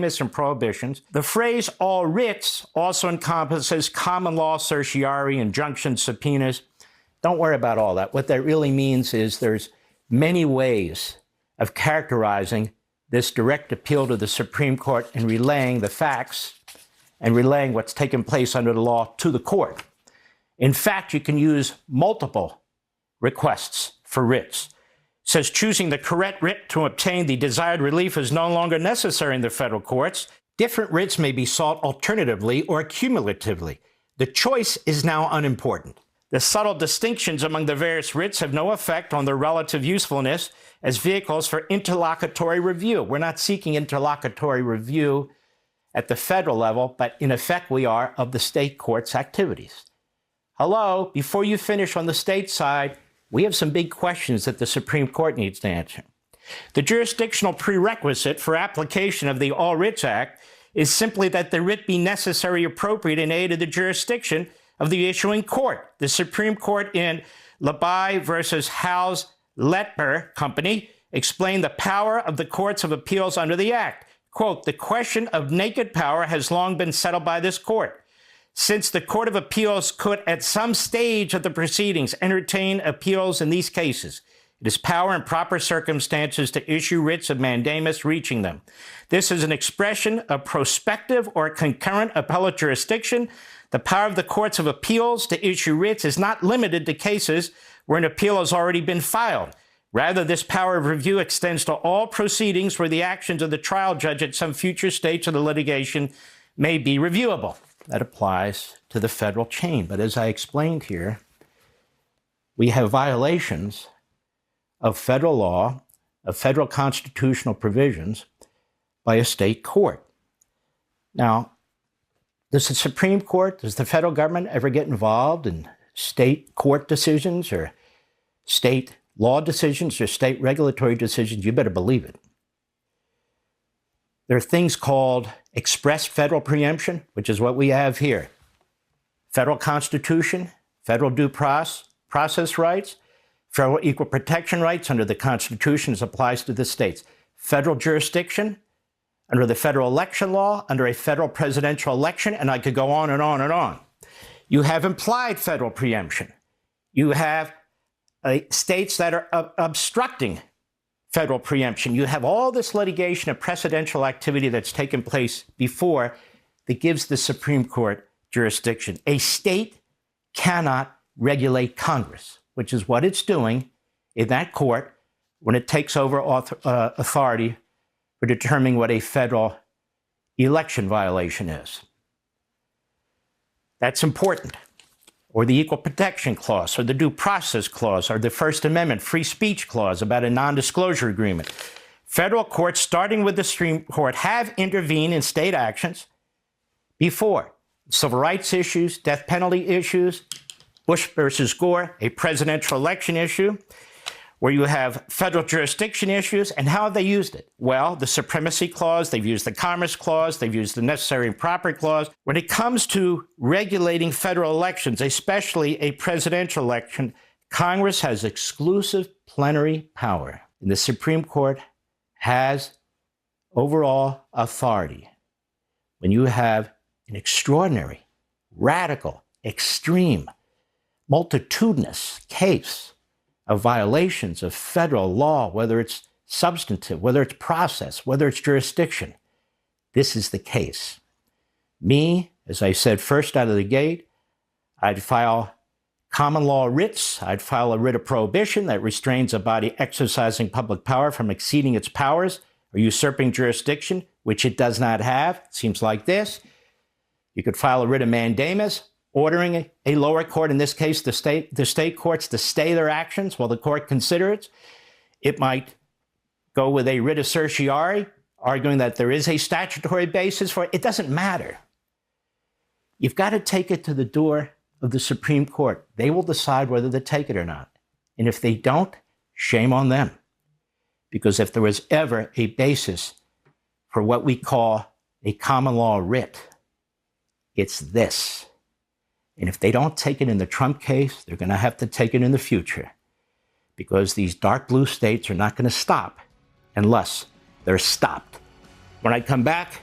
and prohibitions. The phrase all writs also encompasses common law certiorari, injunctions, subpoenas. Don't worry about all that. What that really means is there's many ways of characterizing this direct appeal to the Supreme Court and relaying the facts and relaying what's taken place under the law to the court. In fact, you can use multiple requests for writs. It says choosing the correct writ to obtain the desired relief is no longer necessary in the federal courts. Different writs may be sought alternatively or cumulatively. The choice is now unimportant. The subtle distinctions among the various writs have no effect on their relative usefulness as vehicles for interlocutory review. We're not seeking interlocutory review at the federal level, but in effect we are of the state court's activities. Hello, before you finish on the state side, we have some big questions that the Supreme Court needs to answer. The jurisdictional prerequisite for application of the All Writs Act is simply that the writ be necessary, appropriate, in aid of the jurisdiction of the issuing court. The Supreme Court in Labai versus Howes-Letber Company explained the power of the courts of appeals under the Act. Quote, the question of naked power has long been settled by this court. Since the Court of Appeals could, at some stage of the proceedings, entertain appeals in these cases, it is power in proper circumstances to issue writs of mandamus reaching them. This is an expression of prospective or concurrent appellate jurisdiction. The power of the courts of appeals to issue writs is not limited to cases where an appeal has already been filed. Rather, this power of review extends to all proceedings where the actions of the trial judge at some future stage of the litigation may be reviewable. That applies to the federal chain. But as I explained here, we have violations of federal law, of federal constitutional provisions by a state court. Now, does the Supreme Court, does the federal government ever get involved in state court decisions or state law decisions or state regulatory decisions? You better believe it. There are things called express federal preemption, which is what we have here. Federal Constitution, federal due process rights, federal equal protection rights under the Constitution as applies to the states. Federal jurisdiction under the federal election law, under a federal presidential election, and I could go on and on and on. You have implied federal preemption. You have states that are obstructing federal preemption. You have all this litigation of precedential activity that's taken place before that gives the Supreme Court jurisdiction. A state cannot regulate Congress, which is what it's doing in that court when it takes over authority for determining what a federal election violation is. That's important. Or the Equal Protection Clause, or the Due Process Clause, or the First Amendment Free Speech Clause about a non-disclosure agreement. Federal courts, starting with the Supreme Court, have intervened in state actions before. Civil rights issues, death penalty issues, Bush versus Gore, a presidential election issue, where you have federal jurisdiction issues. And how have they used it? Well, the Supremacy Clause, they've used the Commerce Clause, they've used the Necessary and Proper Clause. When it comes to regulating federal elections, especially a presidential election, Congress has exclusive plenary power. And the Supreme Court has overall authority. When you have an extraordinary, radical, extreme, multitudinous case of violations of federal law, whether it's substantive, whether it's process, whether it's jurisdiction, this is the case. Me, as I said first out of the gate, I'd file common law writs. I'd file a writ of prohibition that restrains a body exercising public power from exceeding its powers or usurping jurisdiction, which it does not have. It seems like this. You could file a writ of mandamus, ordering a lower court, in this case the state courts, to stay their actions while the court considers. It might go with a writ of certiorari, arguing that there is a statutory basis for it. It doesn't matter. You've got to take it to the door of the Supreme Court. They will decide whether to take it or not. And if they don't, shame on them. Because if there was ever a basis for what we call a common law writ, it's this. And if they don't take it in the Trump case, they're going to have to take it in the future, because these dark blue states are not going to stop unless they're stopped. When I come back,